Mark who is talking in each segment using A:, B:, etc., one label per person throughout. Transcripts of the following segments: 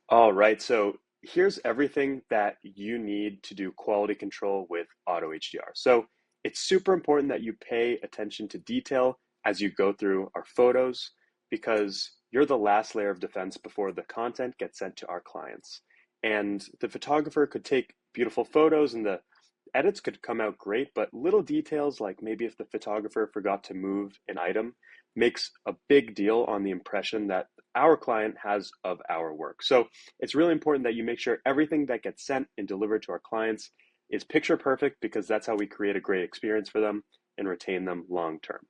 A: All right, so here's everything that you need to do quality control with Auto HDR. So it's super important that you pay attention to detail as you go through our photos because you're the last layer of defense before the content gets sent to our clients. And the photographer could take beautiful photos and the edits could come out great, but little details like maybe if the photographer forgot to move an item makes a big deal on the impression that our client has of our work. So it's really important that you make sure everything that gets sent and delivered to our clients is picture perfect because that's how we create a great experience for them and retain them long term.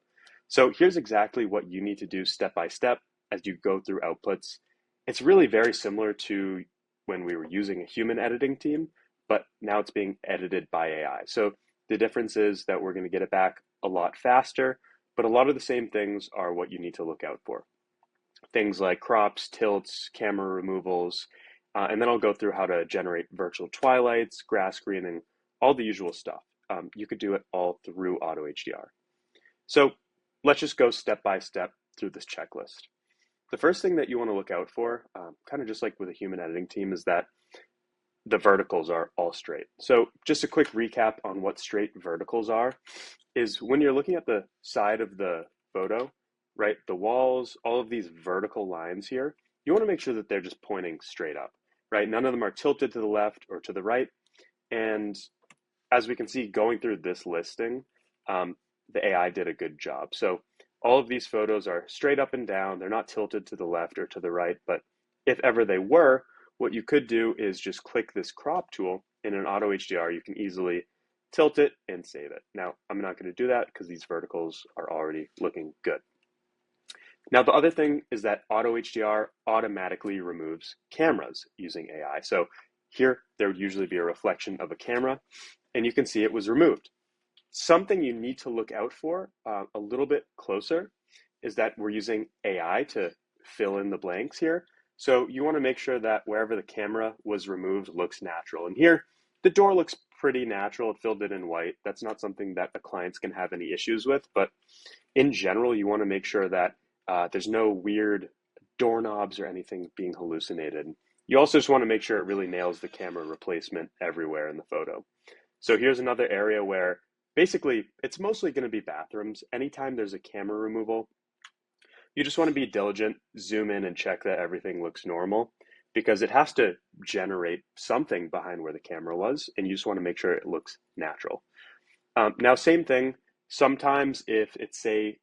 A: So here's exactly what you need to do step by step as you go through outputs. It's really very similar to when we were using a human editing team, but now it's being edited by AI. So the difference is that we're going to get it back a lot faster, but a lot of the same things are what you need to look out for. Things like crops, tilts, camera removals, and then I'll go through how to generate virtual twilights, grass greening, all the usual stuff. You could do it all through Auto HDR. So let's just go step by step through this checklist. The first thing that you want to look out for, kind of just like with a human editing team, is that the verticals are all straight. So just a quick recap on what straight verticals are is when you're looking at the side of the photo, right, the walls, all of these vertical lines here, you want to make sure that they're just pointing straight up, right? None of them are tilted to the left or to the right. And as we can see going through this listing, the AI did a good job. So all of these photos are straight up and down. They're not tilted to the left or to the right, but if ever they were, what you could do is just click this crop tool in an Auto HDR. You can easily tilt it and save it. Now, I'm not going to do that because these verticals are already looking good. Now, the other thing is that Auto HDR automatically removes cameras using AI. So here, there would usually be a reflection of a camera, and you can see it was removed. Something you need to look out for a little bit closer is that we're using AI to fill in the blanks here. So you want to make sure that wherever the camera was removed looks natural. And here, the door looks pretty natural. It filled it in white. That's not something that the clients can have any issues with. But in general, you want to make sure that there's no weird doorknobs or anything being hallucinated. You also just want to make sure it really nails the camera replacement everywhere in the photo. So here's another area where basically it's mostly going to be bathrooms. Anytime there's a camera removal, you just want to be diligent, zoom in and check that everything looks normal because it has to generate something behind where the camera was, and you just want to make sure it looks natural. Now, same thing, sometimes if it's, say,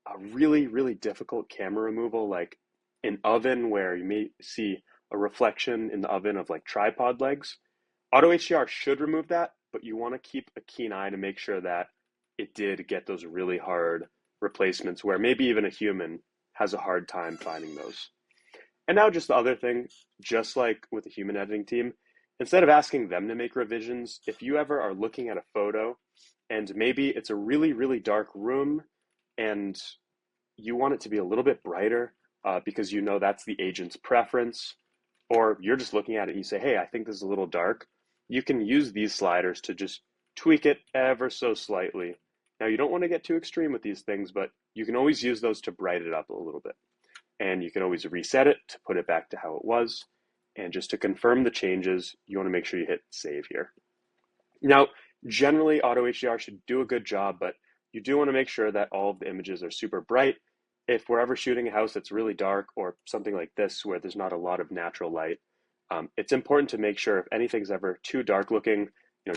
A: a really, really difficult camera removal, like an oven where you may see a reflection in the oven of like tripod legs, Auto HDR should remove that, but you want to keep a keen eye to make sure that it did get those really hard replacements where maybe even a human has a hard time finding those. And now just the other thing, just like with the human editing team, instead of asking them to make revisions, if you ever are looking at a photo and maybe it's a really, really dark room and you want it to be a little bit brighter because you know that's the agent's preference, or you're just looking at it and you say, hey, I think this is a little dark, you can use these sliders to just tweak it ever so slightly. Now, you don't want to get too extreme with these things, but you can always use those to brighten it up a little bit. And you can always reset it to put it back to how it was. And just to confirm the changes, you want to make sure you hit save here. Now, generally, Auto HDR should do a good job, but you do want to make sure that all of the images are super bright. If we're ever shooting a house that's really dark or something like this where there's not a lot of natural light, it's important to make sure if anything's ever too dark looking,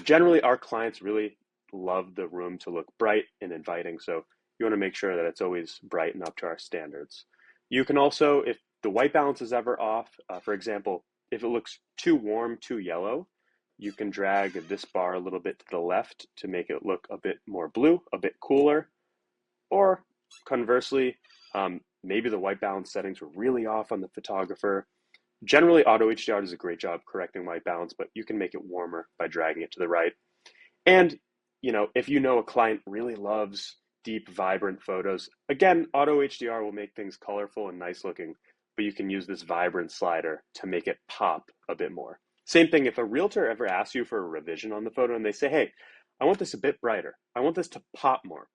A: generally our clients really love the room to look bright and inviting. So you want to make sure that it's always bright and up to our standards. You can also, if the white balance is ever off, for example, if it looks too warm, too yellow, you can drag this bar a little bit to the left to make it look a bit more blue, a bit cooler. Or conversely, maybe the white balance settings were really off on the photographer. Generally, Auto HDR does a great job correcting white balance, but you can make it warmer by dragging it to the right. And, if a client really loves deep, vibrant photos, again, Auto HDR will make things colorful and nice looking, but you can use this Vibrance slider to make it pop a bit more. Same thing, if a realtor ever asks you for a revision on the photo and they say, hey, I want this a bit brighter, I want this to pop more,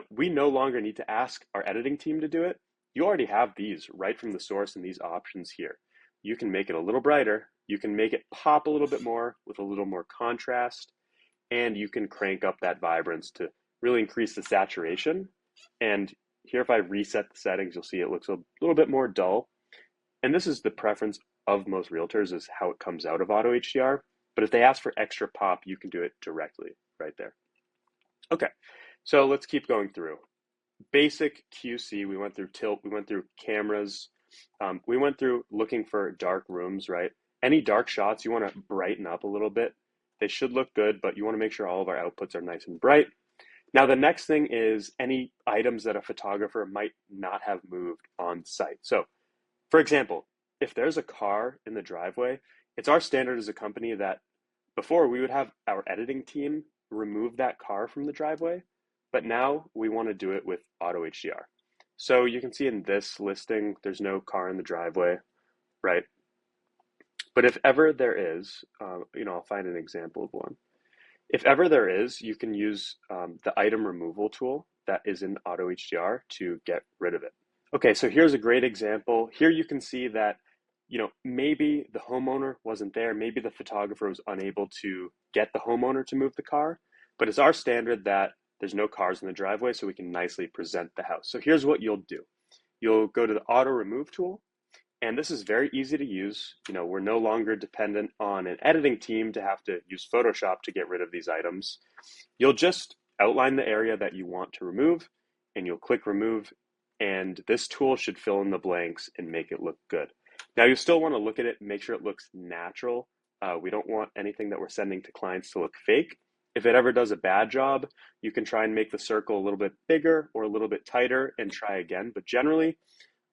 A: we no longer need to ask our editing team to do it. You already have these right from the source and these options here. you can make it a little brighter. You can make it pop a little bit more with a little more contrast, and you can crank up that vibrance to really increase the saturation. And here, if I reset the settings, you'll see it looks a little bit more dull. And this is the preference of most realtors, is how it comes out of Auto HDR. But if they ask for extra pop, you can do it directly right there. Okay, so let's keep going through. Basic QC, we went through tilt, we went through cameras, we went through looking for dark rooms, right? Any dark shots you want to brighten up a little bit. They should look good, but you want to make sure all of our outputs are nice and bright. Now, the next thing is any items that a photographer might not have moved on site. So, for example, if there's a car in the driveway, it's our standard as a company that before we would have our editing team remove that car from the driveway, but now we want to do it with Auto HDR. So you can see in this listing, there's no car in the driveway, right? But if ever there is, I'll find an example of one. If ever there is, you can use the item removal tool that is in Auto HDR to get rid of it. Okay, so here's a great example. Here you can see that, maybe the homeowner wasn't there. Maybe the photographer was unable to get the homeowner to move the car, but it's our standard that there's no cars in the driveway, so we can nicely present the house. So here's what you'll do. You'll go to the auto remove tool, and this is very easy to use. We're no longer dependent on an editing team to have to use Photoshop to get rid of these items. You'll just outline the area that you want to remove, and you'll click remove, and this tool should fill in the blanks and make it look good. Now, you still want to look at it and make sure it looks natural. We don't want anything that we're sending to clients to look fake. If it ever does a bad job, you can try and make the circle a little bit bigger or a little bit tighter and try again. But generally,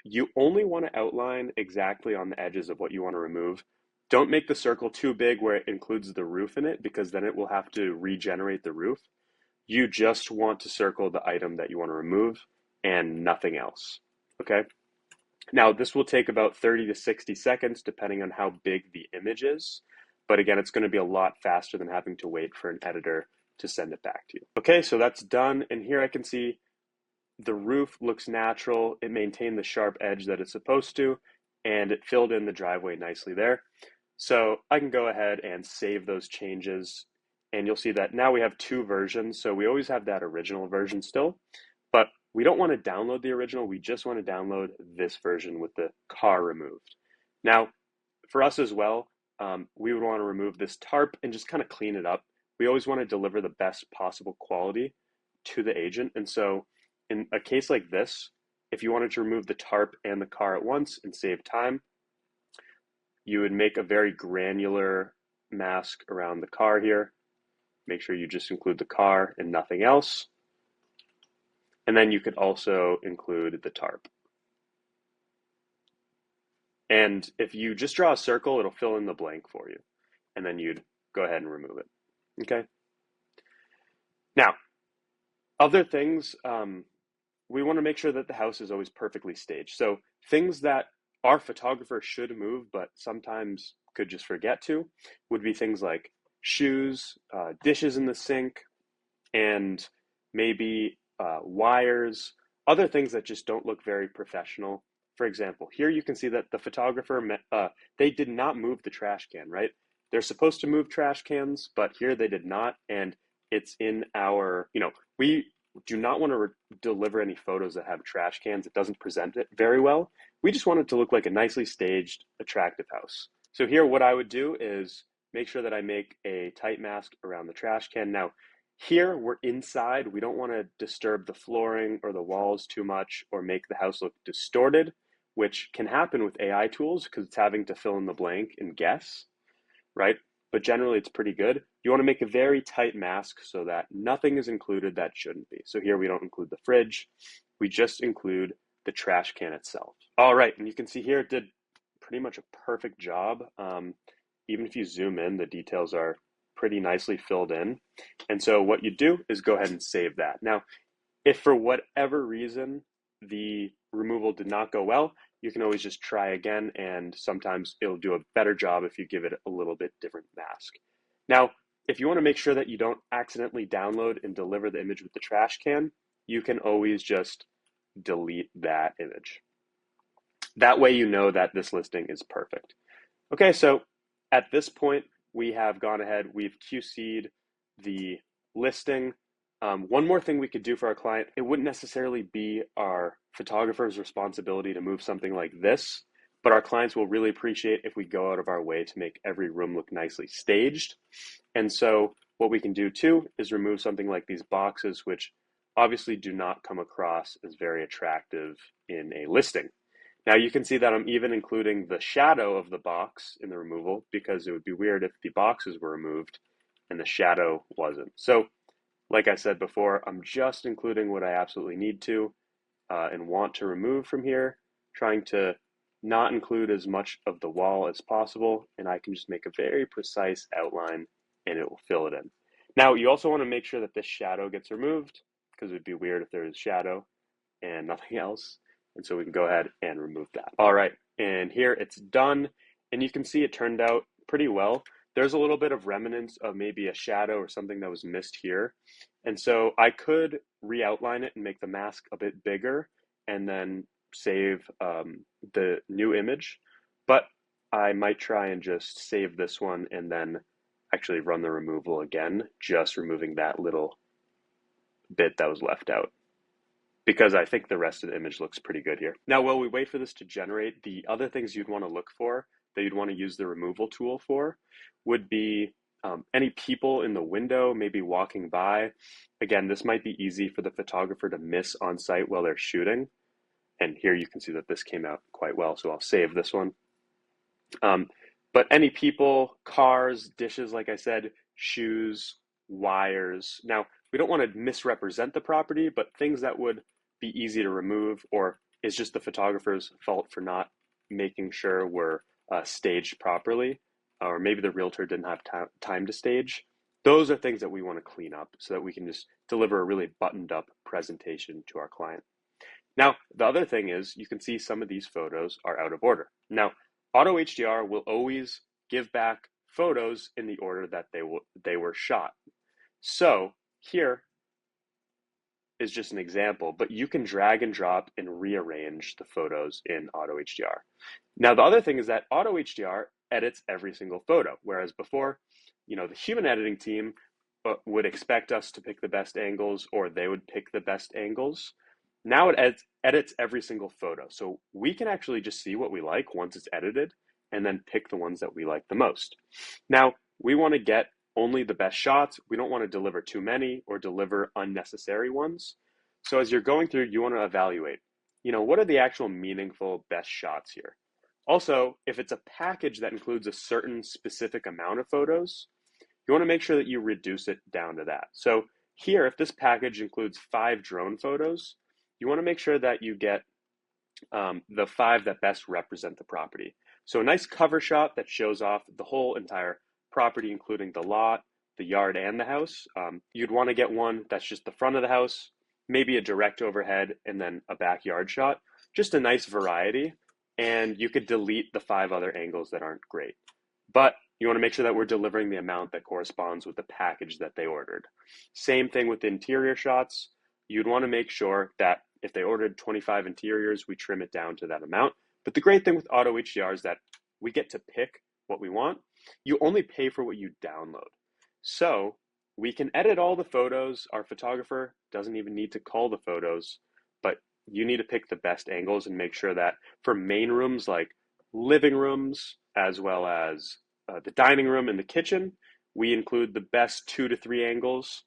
A: you only want to outline exactly on the edges of what you want to remove. Don't make the circle too big where it includes the roof in it, because then it will have to regenerate the roof. You just want to circle the item that you want to remove and nothing else, okay? Now, this will take about 30 to 60 seconds, depending on how big the image is. But again, it's going to be a lot faster than having to wait for an editor to send it back to you. Okay, so that's done. And here I can see the roof looks natural. It maintained the sharp edge that it's supposed to, and it filled in the driveway nicely there. So I can go ahead and save those changes, and you'll see that now we have two versions. So we always have that original version still, but we don't want to download the original. We just want to download this version with the car removed. Now, for us as well, we would want to remove this tarp and just kind of clean it up. We always want to deliver the best possible quality to the agent. And so in a case like this, if you wanted to remove the tarp and the car at once and save time, you would make a very granular mask around the car here. Make sure you just include the car and nothing else. And then you could also include the tarp. And if you just draw a circle, it'll fill in the blank for you. And then you'd go ahead and remove it. Okay? Now, other things, we want to make sure that the house is always perfectly staged. So things that our photographer should move, but sometimes could just forget to, would be things like shoes, dishes in the sink, and maybe wires, other things that just don't look very professional. For example, here you can see that the photographer, they did not move the trash can, right? They're supposed to move trash cans, but here they did not, and it's in our, we do not want to deliver any photos that have trash cans. It doesn't present it very well. We just want it to look like a nicely staged, attractive house. So here what I would do is make sure that I make a tight mask around the trash can. Now, here we're inside. We don't want to disturb the flooring or the walls too much or make the house look distorted, which can happen with AI tools because it's having to fill in the blank and guess, right? But generally it's pretty good. You want to make a very tight mask so that nothing is included that shouldn't be. So here we don't include the fridge. We just include the trash can itself. All right, and you can see here it did pretty much a perfect job. Even if you zoom in, the details are pretty nicely filled in. And so what you do is go ahead and save that. Now, if for whatever reason the removal did not go well, you can always just try again, and sometimes it'll do a better job if you give it a little bit different mask. Now, if you want to make sure that you don't accidentally download and deliver the image with the trash can, you can always just delete that image. That way you know that this listing is perfect. Okay, so at this point, we have gone ahead, we've QC'd the listing. One more thing we could do for our client, it wouldn't necessarily be our photographer's responsibility to move something like this, but our clients will really appreciate if we go out of our way to make every room look nicely staged. And so what we can do too is remove something like these boxes, which obviously do not come across as very attractive in a listing. Now you can see that I'm even including the shadow of the box in the removal because it would be weird if the boxes were removed and the shadow wasn't. So like I said before, I'm just including what I absolutely need to and want to remove from here, trying to not include as much of the wall as possible, and I can just make a very precise outline and it will fill it in. Now you also want to make sure that this shadow gets removed because it would be weird if there is shadow and nothing else. And so we can go ahead and remove that. All right, and here it's done. And you can see it turned out pretty well. There's a little bit of remnants of maybe a shadow or something that was missed here. And so I could re-outline it and make the mask a bit bigger and then save the new image. But I might try and just save this one and then actually run the removal again, just removing that little bit that was left out, because I think the rest of the image looks pretty good here. Now, while we wait for this to generate, the other things you'd want to look for that you'd want to use the removal tool for would be any people in the window, maybe walking by. Again, this might be easy for the photographer to miss on site while they're shooting. And here you can see that this came out quite well, so I'll save this one. But any people, cars, dishes, like I said, shoes, wires. Now, we don't want to misrepresent the property, but things that would be easy to remove or is just the photographer's fault for not making sure we're staged properly, or maybe the realtor didn't have time to stage. Those are things that we want to clean up so that we can just deliver a really buttoned up presentation to our client. Now, the other thing is you can see some of these photos are out of order. Now, AutoHDR will always give back photos in the order that they were shot. So here is just an example, but you can drag and drop and rearrange the photos in AutoHDR. Now, the other thing is that AutoHDR edits every single photo, whereas before, the human editing team would expect us to pick the best angles, or they would pick the best angles. Now it edits every single photo. So we can actually just see what we like once it's edited and then pick the ones that we like the most. Now, we want to get only the best shots. We don't want to deliver too many or deliver unnecessary ones. So as you're going through, you want to evaluate, what are the actual meaningful best shots here? Also, if it's a package that includes a certain specific amount of photos, you want to make sure that you reduce it down to that. So here, if this package includes 5 drone photos, you want to make sure that you get the 5 that best represent the property. So a nice cover shot that shows off the whole entire property, including the lot, the yard, and the house. You'd want to get one that's just the front of the house, maybe a direct overhead, and then a backyard shot. Just a nice variety. And you could delete the 5 other angles that aren't great. But you want to make sure that we're delivering the amount that corresponds with the package that they ordered. Same thing with interior shots. You'd want to make sure that if they ordered 25 interiors, we trim it down to that amount. But the great thing with AutoHDR is that we get to pick what we want. You only pay for what you download. So we can edit all the photos. Our photographer doesn't even need to call the photos, but you need to pick the best angles and make sure that for main rooms like living rooms, as well as the dining room and the kitchen, we include the best 2 to 3 angles.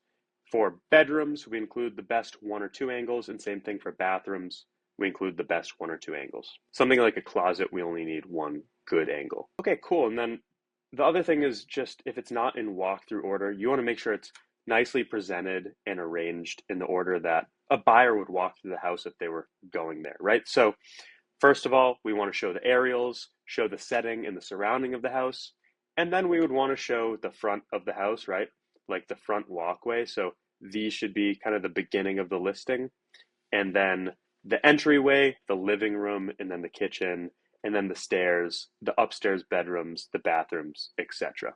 A: For bedrooms, we include the best 1 or 2 angles, and same thing for bathrooms, we include the best 1 or 2 angles. Something like a closet, we only need 1 good angle. Okay, cool. And then the other thing is just if it's not in walkthrough order, you want to make sure it's nicely presented and arranged in the order that a buyer would walk through the house if they were going there, right? So first of all, we want to show the aerials, show the setting and the surrounding of the house, and then we would want to show the front of the house, right? Like the front walkway. So these should be kind of the beginning of the listing. And then the entryway, the living room, and then the kitchen, and then the stairs, the upstairs bedrooms, the bathrooms, etc.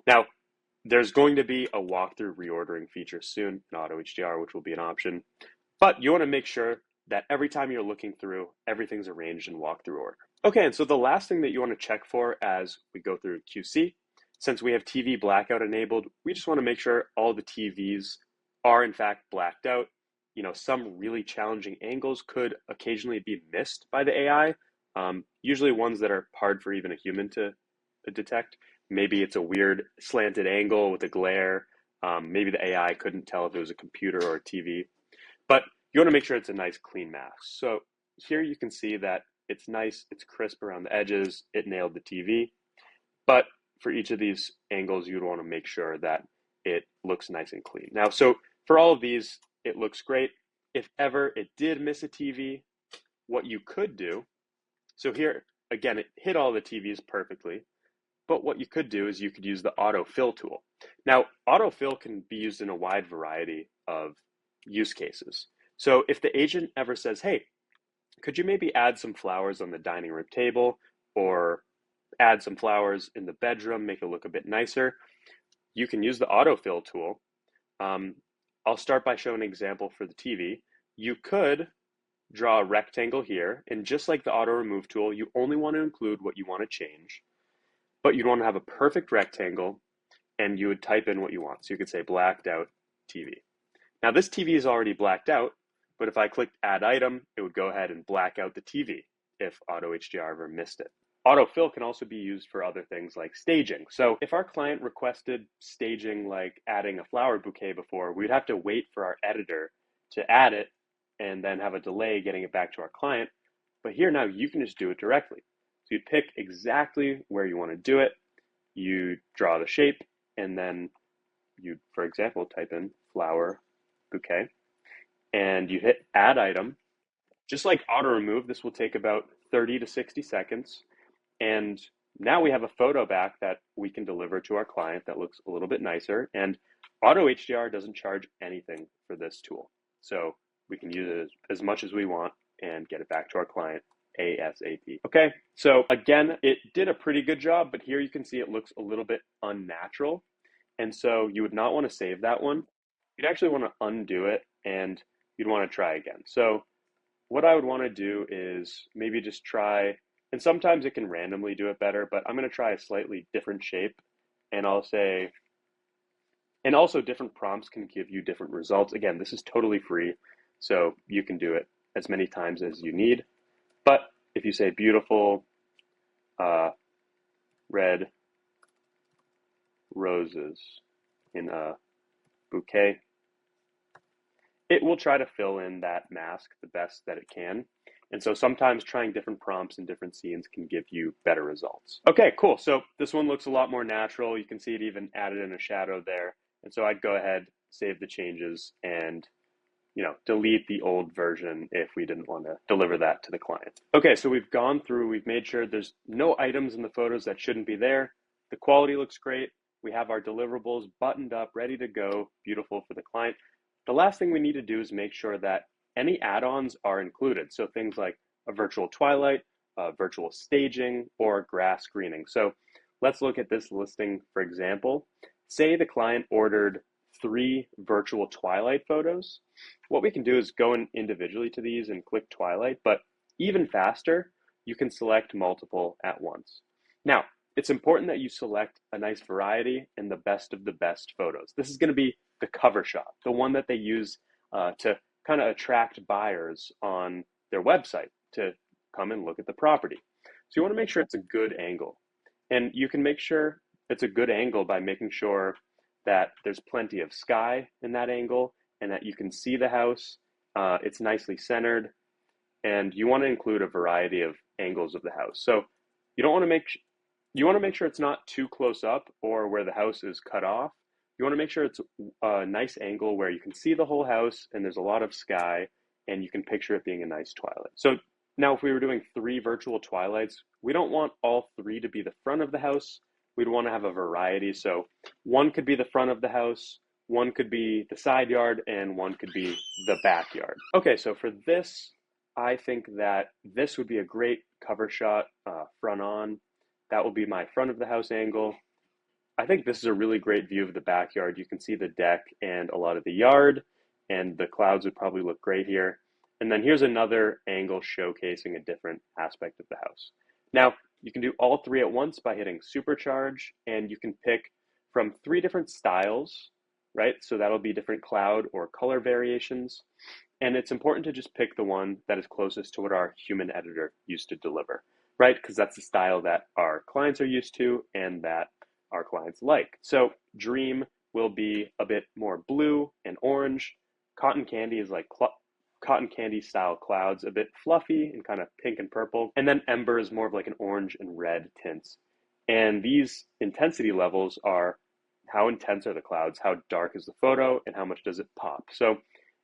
A: Now, there's going to be a walkthrough reordering feature soon in AutoHDR, which will be an option. But you want to make sure that every time you're looking through, everything's arranged in walkthrough order. Okay, and so the last thing that you want to check for as we go through QC, since we have TV blackout enabled, we just want to make sure all the TVs are in fact blacked out. Some really challenging angles could occasionally be missed by the AI, usually ones that are hard for even a human to detect. Maybe it's a weird slanted angle with a glare. Maybe the AI couldn't tell if it was a computer or a TV. But you want to make sure it's a nice clean mask. So here you can see that it's nice, it's crisp around the edges, it nailed the TV. But for each of these angles, you'd want to make sure that it looks nice and clean. Now, so for all of these, it looks great. If ever it did miss a TV, what you could do, so here, again, it hit all the TVs perfectly, but what you could do is you could use the Autofill tool. Now, Autofill can be used in a wide variety of use cases. So if the agent ever says, hey, could you maybe add some flowers on the dining room table or add some flowers in the bedroom, make it look a bit nicer, you can use the Autofill tool. I'll start by showing an example for the TV. You could draw a rectangle here, and just like the auto remove tool, you only want to include what you want to change, but you'd want to have a perfect rectangle, and you would type in what you want. So you could say blacked out TV. Now this TV is already blacked out, but if I clicked add item, it would go ahead and black out the TV if AutoHDR ever missed it. Autofill can also be used for other things like staging. So if our client requested staging like adding a flower bouquet before, we'd have to wait for our editor to add it and then have a delay getting it back to our client. But here now you can just do it directly. So you'd pick exactly where you want to do it, you draw the shape, and then you, for example, type in flower bouquet, and you hit add item. Just like auto remove, this will take about 30 to 60 seconds. And now we have a photo back that we can deliver to our client that looks a little bit nicer. And AutoHDR doesn't charge anything for this tool. So we can use it as much as we want and get it back to our client ASAP. Okay, so again, it did a pretty good job, but here you can see it looks a little bit unnatural. And so you would not want to save that one. You'd actually want to undo it and you'd want to try again. So what I would want to do is maybe just try, and sometimes it can randomly do it better, but I'm going to try a slightly different shape, and I'll say, and also different prompts can give you different results. Again, this is totally free, so you can do it as many times as you need. But if you say beautiful red roses in a bouquet, it will try to fill in that mask the best that it can. And so sometimes trying different prompts and different scenes can give you better results. Okay, cool. So this one looks a lot more natural. You can see it even added in a shadow there. And so I'd go ahead, save the changes, and delete the old version if we didn't want to deliver that to the client. Okay, so we've gone through, we've made sure there's no items in the photos that shouldn't be there. The quality looks great. We have our deliverables buttoned up, ready to go, beautiful for the client. The last thing we need to do is make sure that any add-ons are included. So things like a virtual twilight, virtual staging, or grass screening. So let's look at this listing, for example. Say the client ordered 3 virtual twilight photos. What we can do is go in individually to these and click twilight, but even faster, you can select multiple at once. Now, it's important that you select a nice variety and the best of the best photos. This is going to be the cover shot, the one that they use to kind of attract buyers on their website to come and look at the property. So you want to make sure it's a good angle. And you can make sure it's a good angle by making sure that there's plenty of sky in that angle and that you can see the house. It's nicely centered, and you want to include a variety of angles of the house. So you want to make sure it's not too close up or where the house is cut off. You want to make sure it's a nice angle where you can see the whole house and there's a lot of sky and you can picture it being a nice twilight. So now if we were doing 3 virtual twilights, we don't want all 3 to be the front of the house. We'd want to have a variety. So one could be the front of the house, one could be the side yard, and one could be the backyard. Okay, so for this, I think that this would be a great cover shot front on. That will be my front of the house angle. I think this is a really great view of the backyard. You can see the deck and a lot of the yard, and the clouds would probably look great here. And then here's another angle showcasing a different aspect of the house. Now, you can do all three at once by hitting supercharge, and you can pick from 3 different styles, right? So that'll be different cloud or color variations. And it's important to just pick the one that is closest to what our human editor used to deliver, right? Because that's the style that our clients are used to and that our clients like. So Dream will be a bit more blue and orange. Cotton Candy is like cotton candy style clouds, a bit fluffy and kind of pink and purple. And then Ember is more of like an orange and red tints. And these intensity levels are how intense are the clouds, how dark is the photo, and how much does it pop. So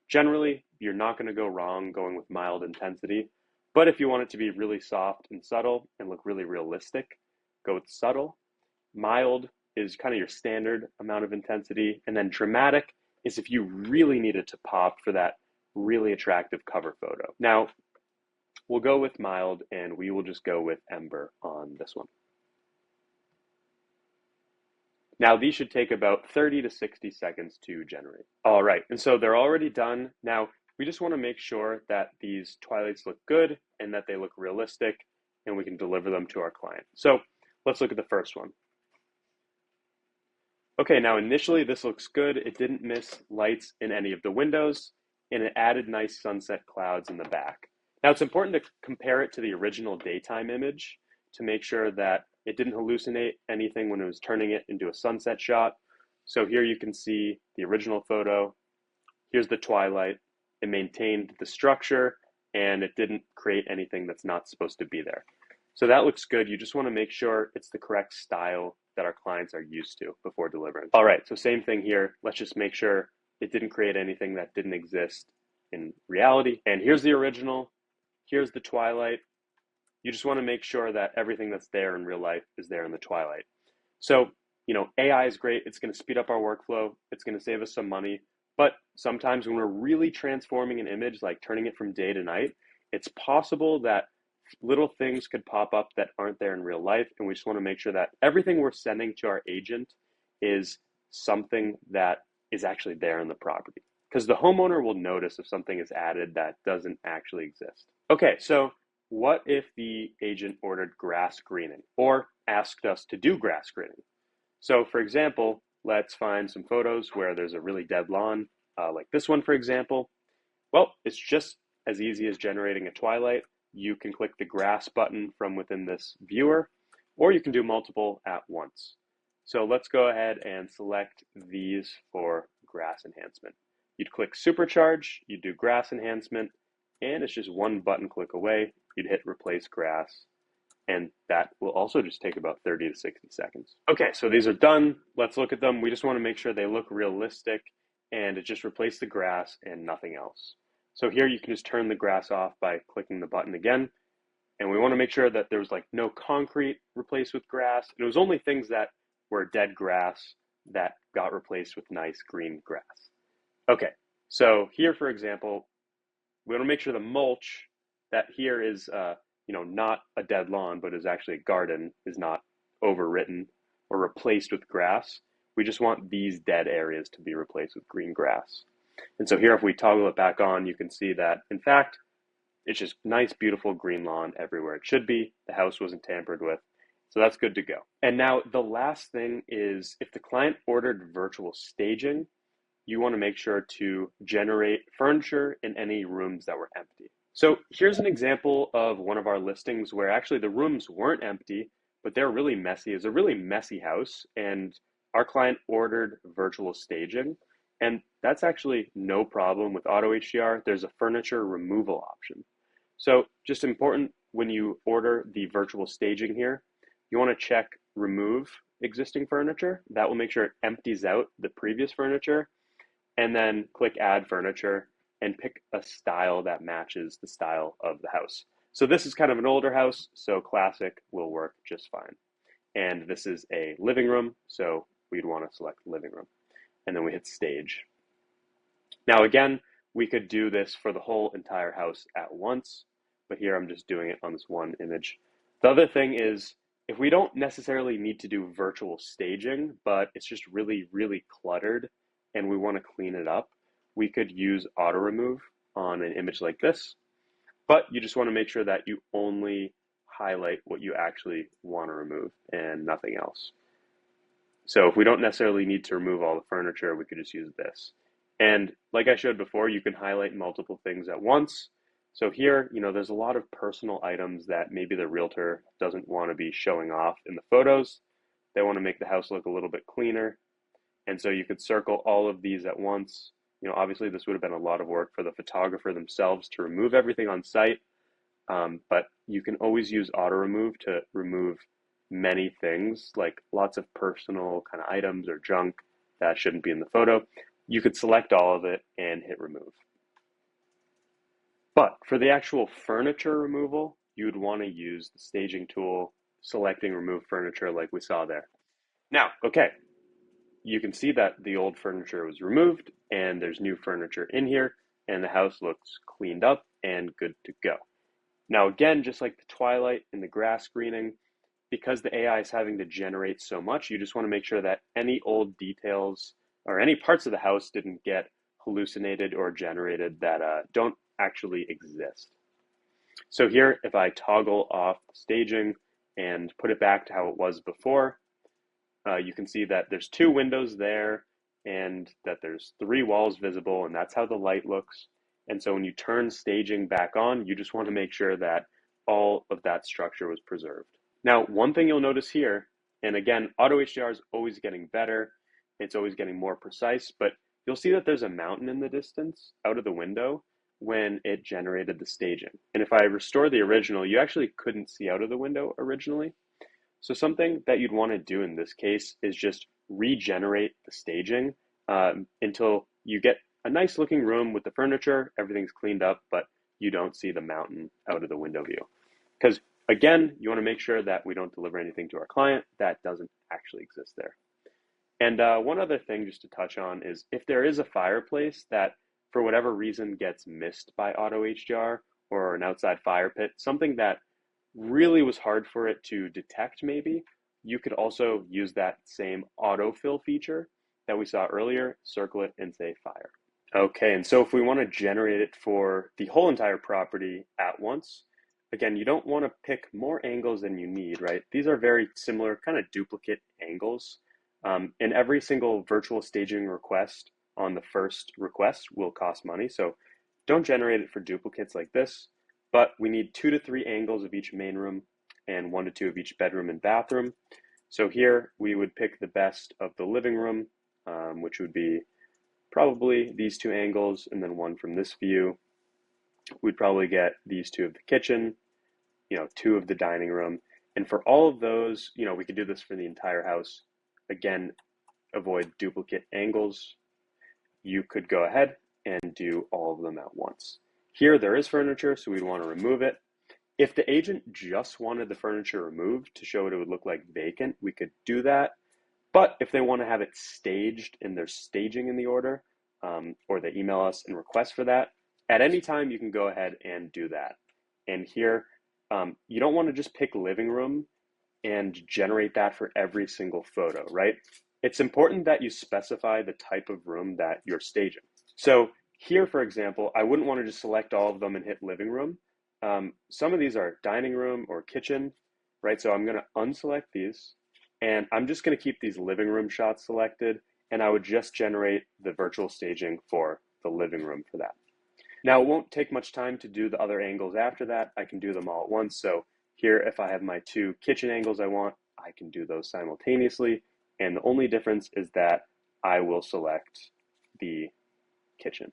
A: generally, you're not going to go wrong going with mild intensity. But if you want it to be really soft and subtle and look really realistic, go with subtle. Mild is kind of your standard amount of intensity. And then dramatic is if you really need it to pop for that really attractive cover photo. Now, we'll go with mild, and we will just go with Ember on this one. Now, these should take about 30 to 60 seconds to generate. All right, and so they're already done. Now, we just want to make sure that these Twilights look good and that they look realistic, and we can deliver them to our client. So let's look at the first one. Okay, now initially this looks good. It didn't miss lights in any of the windows, and it added nice sunset clouds in the back. Now, it's important to compare it to the original daytime image to make sure that it didn't hallucinate anything when it was turning it into a sunset shot. So here you can see the original photo. Here's the twilight. It maintained the structure, and it didn't create anything that's not supposed to be there. So that looks good. You just want to make sure it's the correct style that our clients are used to before delivering. All right, so same thing here. Let's just make sure it didn't create anything that didn't exist in reality. And here's the original. Here's the twilight. You just want to make sure that everything that's there in real life is there in the twilight. So, AI is great. It's going to speed up our workflow. It's going to save us some money. But sometimes when we're really transforming an image, like turning it from day to night, it's possible that little things could pop up that aren't there in real life. And we just want to make sure that everything we're sending to our agent is something that is actually there in the property. Because the homeowner will notice if something is added that doesn't actually exist. Okay, so what if the agent ordered grass greening or asked us to do grass greening? So for example, let's find some photos where there's a really dead lawn, like this one, for example. Well, it's just as easy as generating a twilight. You can click the grass button from within this viewer, or you can do multiple at once. So let's go ahead and select these for grass enhancement. You'd click supercharge, you do grass enhancement, and it's just one button click away. You'd hit replace grass, and that will also just take about 30 to 60 seconds. Okay, so these are done. Let's look at them. We just want to make sure they look realistic, and it just replaced the grass and nothing else. So here you can just turn the grass off by clicking the button again, and we want to make sure that there was like no concrete replaced with grass. And it was only things that were dead grass that got replaced with nice green grass. Okay, so here, for example, we want to make sure the mulch that here is, not a dead lawn, but is actually a garden, is not overwritten or replaced with grass. We just want these dead areas to be replaced with green grass. And so here, if we toggle it back on, you can see that, in fact, it's just nice, beautiful green lawn everywhere it should be. The house wasn't tampered with. So that's good to go. And now the last thing is, if the client ordered virtual staging, you want to make sure to generate furniture in any rooms that were empty. So here's an example of one of our listings where actually the rooms weren't empty, but they're really messy. It's a really messy house, and our client ordered virtual staging, and that's actually no problem with AutoHDR. There's a furniture removal option. So just important, when you order the virtual staging here, you want to check remove existing furniture. That will make sure it empties out the previous furniture, and then click add furniture and pick a style that matches the style of the house. So this is kind of an older house, so classic will work just fine. And this is a living room, so we'd want to select living room. And then we hit stage. Now again, we could do this for the whole entire house at once, but here I'm just doing it on this one image. The other thing is, if we don't necessarily need to do virtual staging, but it's just really, really cluttered and we want to clean it up, we could use auto remove on an image like this, but you just want to make sure that you only highlight what you actually want to remove and nothing else. So if we don't necessarily need to remove all the furniture, we could just use this. And like I showed before, you can highlight multiple things at once. So here, there's a lot of personal items that maybe the realtor doesn't want to be showing off in the photos. They want to make the house look a little bit cleaner. And so you could circle all of these at once. Obviously this would have been a lot of work for the photographer themselves to remove everything on site. But you can always use auto remove to remove many things, like lots of personal kind of items or junk that shouldn't be in the photo. You could select all of it and hit remove. But for the actual furniture removal, you would want to use the staging tool, selecting remove furniture like we saw there. Now, okay, you can see that the old furniture was removed and there's new furniture in here and the house looks cleaned up and good to go. Now again, just like the Twilight and the grass screening, because the AI is having to generate so much, you just want to make sure that any old details or any parts of the house didn't get hallucinated or generated that don't actually exist. So here, if I toggle off the staging and put it back to how it was before, you can see that there's 2 windows there and that there's 3 walls visible, and that's how the light looks. And so when you turn staging back on, you just want to make sure that all of that structure was preserved. Now, one thing you'll notice here, and again, AutoHDR is always getting better, it's always getting more precise, but you'll see that there's a mountain in the distance out of the window when it generated the staging. And if I restore the original, you actually couldn't see out of the window originally. So something that you'd want to do in this case is just regenerate the staging until you get a nice looking room with the furniture, everything's cleaned up, but you don't see the mountain out of the window view. Because again, you want to make sure that we don't deliver anything to our client that doesn't actually exist there. And one other thing just to touch on is if there is a fireplace that for whatever reason gets missed by AutoHDR or an outside fire pit, something that really was hard for it to detect maybe, you could also use that same autofill feature that we saw earlier, circle it and say fire. Okay, and so if we want to generate it for the whole entire property at once, again, you don't want to pick more angles than you need, right? These are very similar, kind of duplicate angles. And every single virtual staging request on the first request will cost money. So don't generate it for duplicates like this, but we need 2 to 3 angles of each main room and 1 to 2 of each bedroom and bathroom. So here we would pick the best of the living room, which would be probably these 2 angles and then 1 from this view. We'd probably get these 2 of the kitchen, 2 of the dining room. And for all of those, we could do this for the entire house. Again, avoid duplicate angles. You could go ahead and do all of them at once. Here there is furniture, so we'd want to remove it. If the agent just wanted the furniture removed to show what it would look like vacant, we could do that. But if they want to have it staged and there's staging in the order, or they email us and request for that, at any time you can go ahead and do that. And here, you don't want to just pick living room and generate that for every single photo, right? It's important that you specify the type of room that you're staging. So here, for example, I wouldn't want to just select all of them and hit living room. Some of these are dining room or kitchen, right? So I'm going to unselect these, and I'm just going to keep these living room shots selected, and I would just generate the virtual staging for the living room for that. Now, it won't take much time to do the other angles after that. I can do them all at once. So here, if I have my 2 kitchen angles I want, I can do those simultaneously. And the only difference is that I will select the kitchen.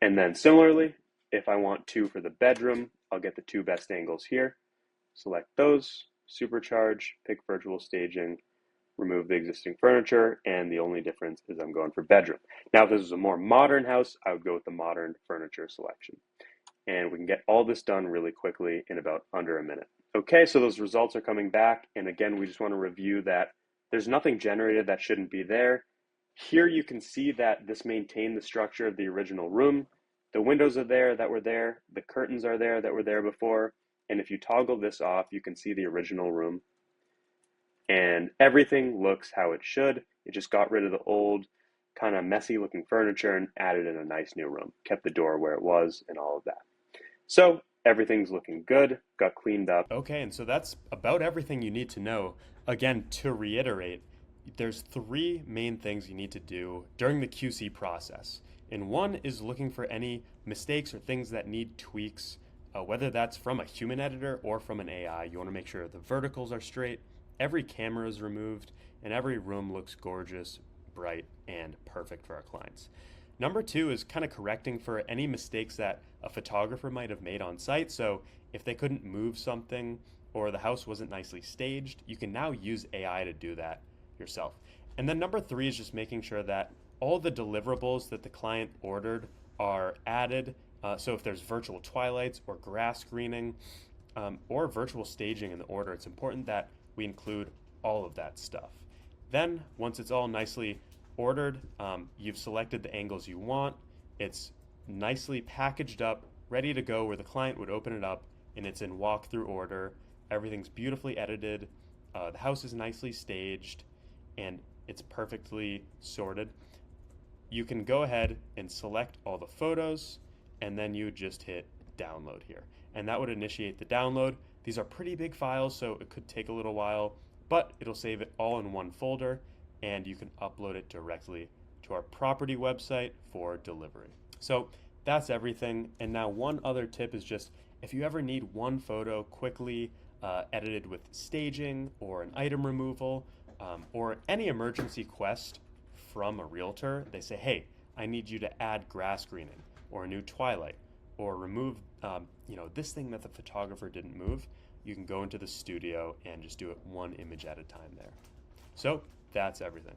A: And then similarly, if I want 2 for the bedroom, I'll get the 2 best angles here, select those, supercharge, pick virtual staging, remove the existing furniture, and the only difference is I'm going for bedroom. Now, if this was a more modern house, I would go with the modern furniture selection. And we can get all this done really quickly in about under a minute. Okay, so those results are coming back. And again, we just want to review that there's nothing generated that shouldn't be there. Here you can see that this maintained the structure of the original room. The windows are there that were there. The curtains are there that were there before. And if you toggle this off, you can see the original room. And everything looks how it should. It just got rid of the old kind of messy looking furniture and added in a nice new room, kept the door where it was and all of that. So everything's looking good, got cleaned up. Okay, and so that's about everything you need to know. Again, to reiterate, there's three main things you need to do during the QC process. And one is looking for any mistakes or things that need tweaks, whether that's from a human editor or from an AI. You want to make sure the verticals are straight, every camera is removed, and every room looks gorgeous, bright, and perfect for our clients. Number two is kind of correcting for any mistakes that a photographer might have made on site. So if they couldn't move something or the house wasn't nicely staged, you can now use AI to do that yourself. And then number three is just making sure that all the deliverables that the client ordered are added. So if there's virtual twilights or grass screening or virtual staging in the order, it's important that we include all of that stuff. Then once it's all nicely ordered, you've selected the angles you want, it's nicely packaged up, ready to go where the client would open it up, and it's in walkthrough order. Everything's beautifully edited, the house is nicely staged, and it's perfectly sorted. You can go ahead and select all the photos, and then you just hit download here. And that would initiate the download. These are pretty big files, so it could take a little while, but it'll save it all in one folder, and you can upload it directly to our property website for delivery. So that's everything. And now one other tip is just if you ever need one photo quickly edited with staging or an item removal or any emergency quest from a realtor, they say, hey, I need you to add grass greening or a new twilight or remove this thing that the photographer didn't move, you can go into the studio and just do it one image at a time there. So that's everything.